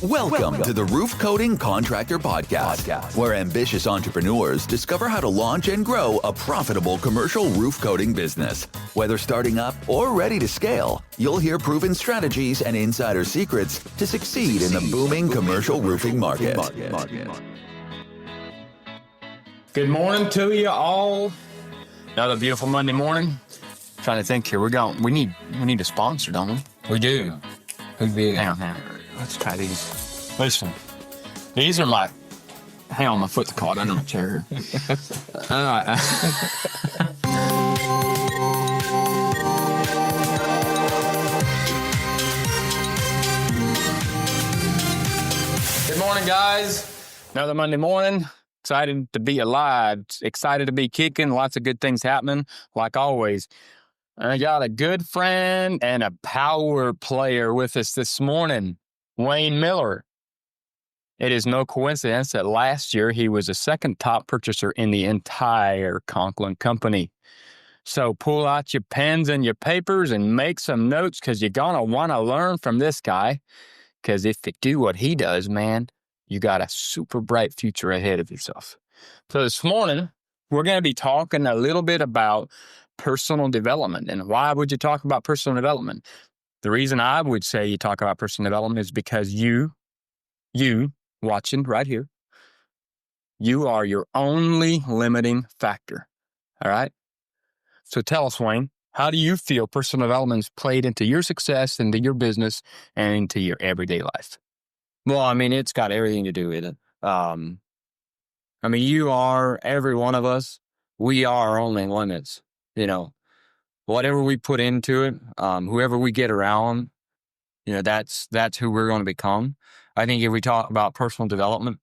Welcome to the Roof Coating Contractor Podcast, where ambitious entrepreneurs discover how to launch and grow a profitable commercial roof coating business. Whether starting up or ready to scale, you'll hear proven strategies and insider secrets to succeed in the booming commercial roofing market. Good morning to you all. Another beautiful Monday morning. Trying to think here. We need a sponsor, don't we? We do. Who'd be? Hang on. Let's try these. Listen, these are my. Hang on, my foot's caught under my chair. All right. Good morning, guys. Another Monday morning. Excited to be alive. Excited to be kicking. Lots of good things happening, like always. I got a good friend and a power player with us this morning, Wayne Miller. It is no coincidence that last year he was the second top purchaser in the entire Conklin company. So pull out your pens and your papers and make some notes, because you're going to want to learn from this guy. Because if you do what he does, man, you got a super bright future ahead of yourself. So this morning, we're going to be talking a little bit about personal development. And why would you talk about personal development? The reason I would say you talk about personal development is because you watching right here, you are your only limiting factor. All right? So tell us, Wayne, how do you feel personal development is played into your success, into your business, and into your everyday life? Well, I mean, it's got everything to do with it. You are, every one of us, we are our only limits. You know, whatever we put into it, whoever we get around, that's who we're going to become. I think if we talk about personal development,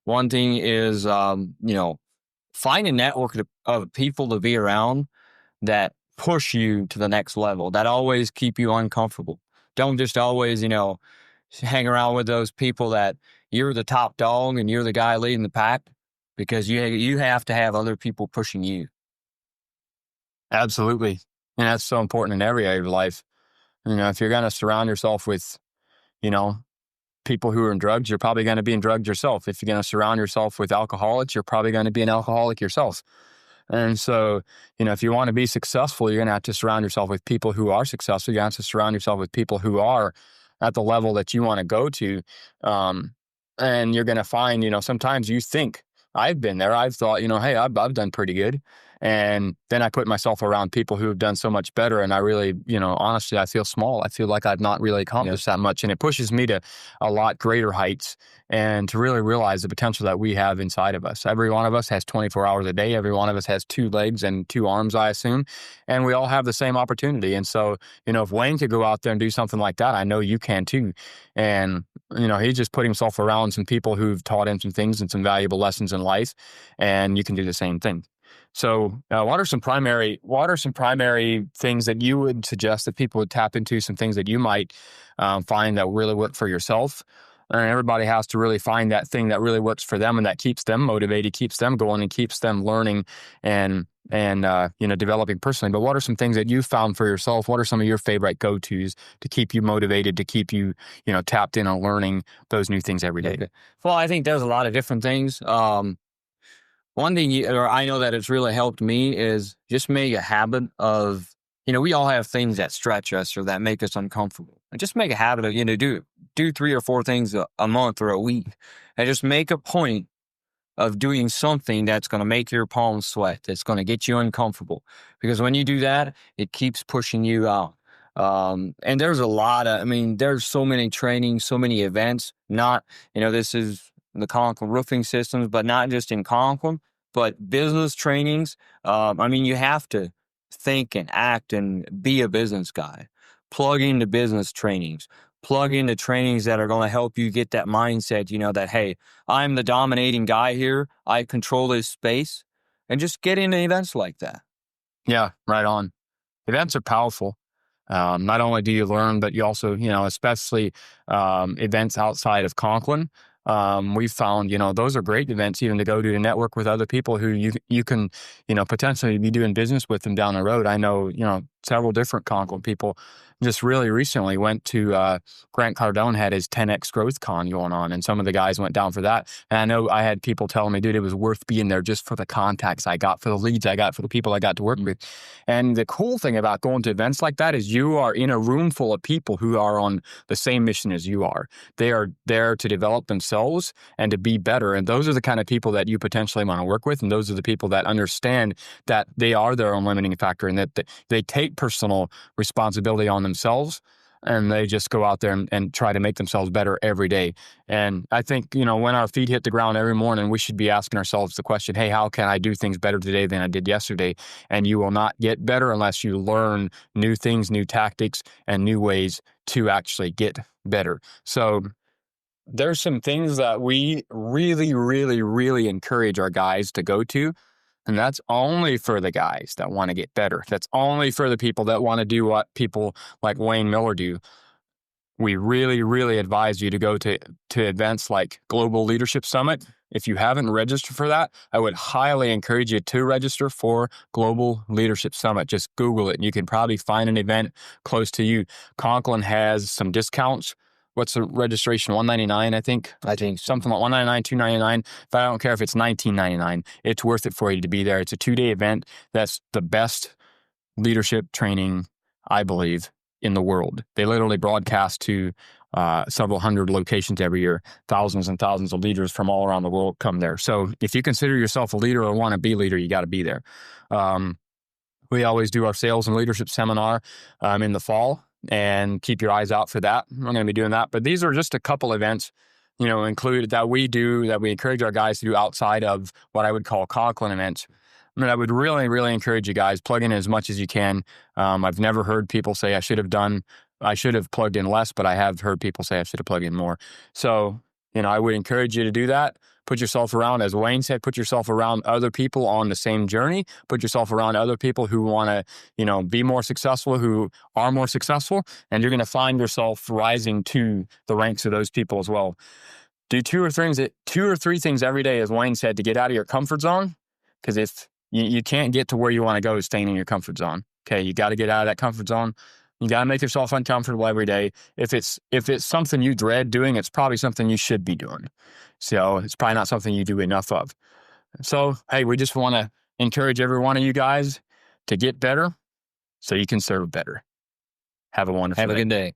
one thing is, find a network of people to be around that push you to the next level, that always keep you uncomfortable. Don't just always, hang around with those people that you're the top dog and you're the guy leading the pack, because you have to have other people pushing you. Absolutely. And that's so important in every area of life. If you're going to surround yourself with, people who are in drugs, you're probably going to be in drugs yourself. If you're going to surround yourself with alcoholics, you're probably going to be an alcoholic yourself. And so, if you want to be successful, you're going to have to surround yourself with people who are successful. You have to surround yourself with people who are at the level that you want to go to. And you're going to find, sometimes you think, I've been there. I've thought, hey, I've done pretty good. And then I put myself around people who have done so much better. And I really, honestly, I feel small. I feel like I've not really accomplished that much. And it pushes me to a lot greater heights and to really realize the potential that we have inside of us. Every one of us has 24 hours a day. Every one of us has 2 legs and 2 arms, I assume. And we all have the same opportunity. And so, if Wayne could go out there and do something like that, I know you can too. And, he just put himself around some people who've taught him some things and some valuable lessons in life. And you can do the same thing. So what are some primary things that you would suggest that people would tap into, some things that you might find that really work for yourself? And everybody has to really find that thing that really works for them and that keeps them motivated, keeps them going, and keeps them learning and developing personally. But what are some things that you found for yourself? What are some of your favorite go-tos to keep you motivated, to keep you, tapped in on learning those new things every day? Well, I think there's a lot of different things. One thing I know that it's really helped me is just make a habit of, we all have things that stretch us or that make us uncomfortable. And just make a habit of, do 3 or 4 things a month or a week. And just make a point of doing something that's going to make your palms sweat, that's going to get you uncomfortable. Because when you do that, it keeps pushing you out. And there's a lot of, there's so many trainings, so many events, this is the Conklin roofing systems, but not just in Conklin, but business trainings. You have to think and act and be a business guy. Plug into business trainings. Plug into trainings that are going to help you get that mindset, that, hey, I'm the dominating guy here. I control this space. And just get into events like that. Yeah, right on. Events are powerful. Not only do you learn, but you also, especially events outside of Conklin, we've found, those are great events even to go to network with other people who you can, potentially be doing business with them down the road. I know, several different Conklin people just really recently went to Grant Cardone had his 10X Growth Con going on, and some of the guys went down for that. And I know I had people telling me, dude, it was worth being there just for the contacts I got, for the leads I got, for the people I got to work with. And the cool thing about going to events like that is you are in a room full of people who are on the same mission as you are. They are there to develop themselves and to be better. And those are the kind of people that you potentially want to work with. And those are the people that understand that they are their own limiting factor and that they take personal responsibility on themselves, and they just go out there and try to make themselves better every day. And I think, when our feet hit the ground every morning, we should be asking ourselves the question, hey, how can I do things better today than I did yesterday? And you will not get better unless you learn new things, new tactics, and new ways to actually get better. So there's some things that we really, really, really encourage our guys to go to. And that's only for the guys that want to get better. That's only for the people that want to do what people like Wayne Miller do. We really, really advise you to go to events like Global Leadership Summit. If you haven't registered for that, I would highly encourage you to register for Global Leadership Summit. Just Google it, and you can probably find an event close to you. Conklin has some discounts. What's the registration? $199, I think. Something like $199, $299. But I don't care if it's $19.99. It's worth it for you to be there. It's a 2-day event. That's the best leadership training, I believe, in the world. They literally broadcast to several hundred locations every year. Thousands and thousands of leaders from all around the world come there. So if you consider yourself a leader or want to be a leader, you got to be there. We always do our sales and leadership seminar in the fall. And keep your eyes out for that. We're going to be doing that. But these are just a couple events, included that we encourage our guys to do outside of what I would call Conklin events. I would really, really encourage you guys, plug in as much as you can. I've never heard people say I should have plugged in less, but I have heard people say I should have plugged in more. So, I would encourage you to do that. Put yourself around, as Wayne said, put yourself around other people on the same journey. Put yourself around other people who want to, be more successful, who are more successful, and you're going to find yourself rising to the ranks of those people as well. Do 2 or 3 things every day, as Wayne said, to get out of your comfort zone. Because if you can't get to where you want to go staying in your comfort zone. Okay, you got to get out of that comfort zone. You got to make yourself uncomfortable every day. If it's something you dread doing, it's probably something you should be doing. So it's probably not something you do enough of. So, hey, we just want to encourage every one of you guys to get better so you can serve better. Have a wonderful day. Have a good day.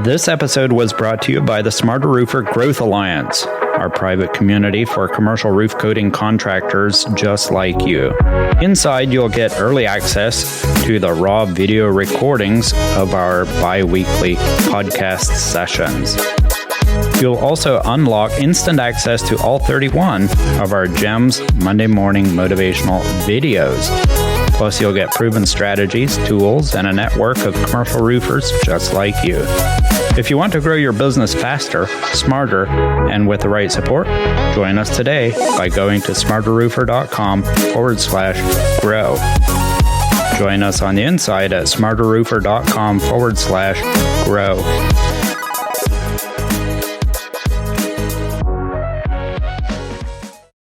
This episode was brought to you by the Smarter Roofer Growth Alliance, our private community for commercial roof coating contractors just like you. Inside, you'll get early access to the raw video recordings of our bi-weekly podcast sessions. You'll also unlock instant access to all 31 of our GEMS Monday morning motivational videos. Plus, you'll get proven strategies, tools, and a network of commercial roofers just like you. If you want to grow your business faster, smarter, and with the right support, join us today by going to smarterroofer.com/grow. Join us on the inside at smarterroofer.com/grow.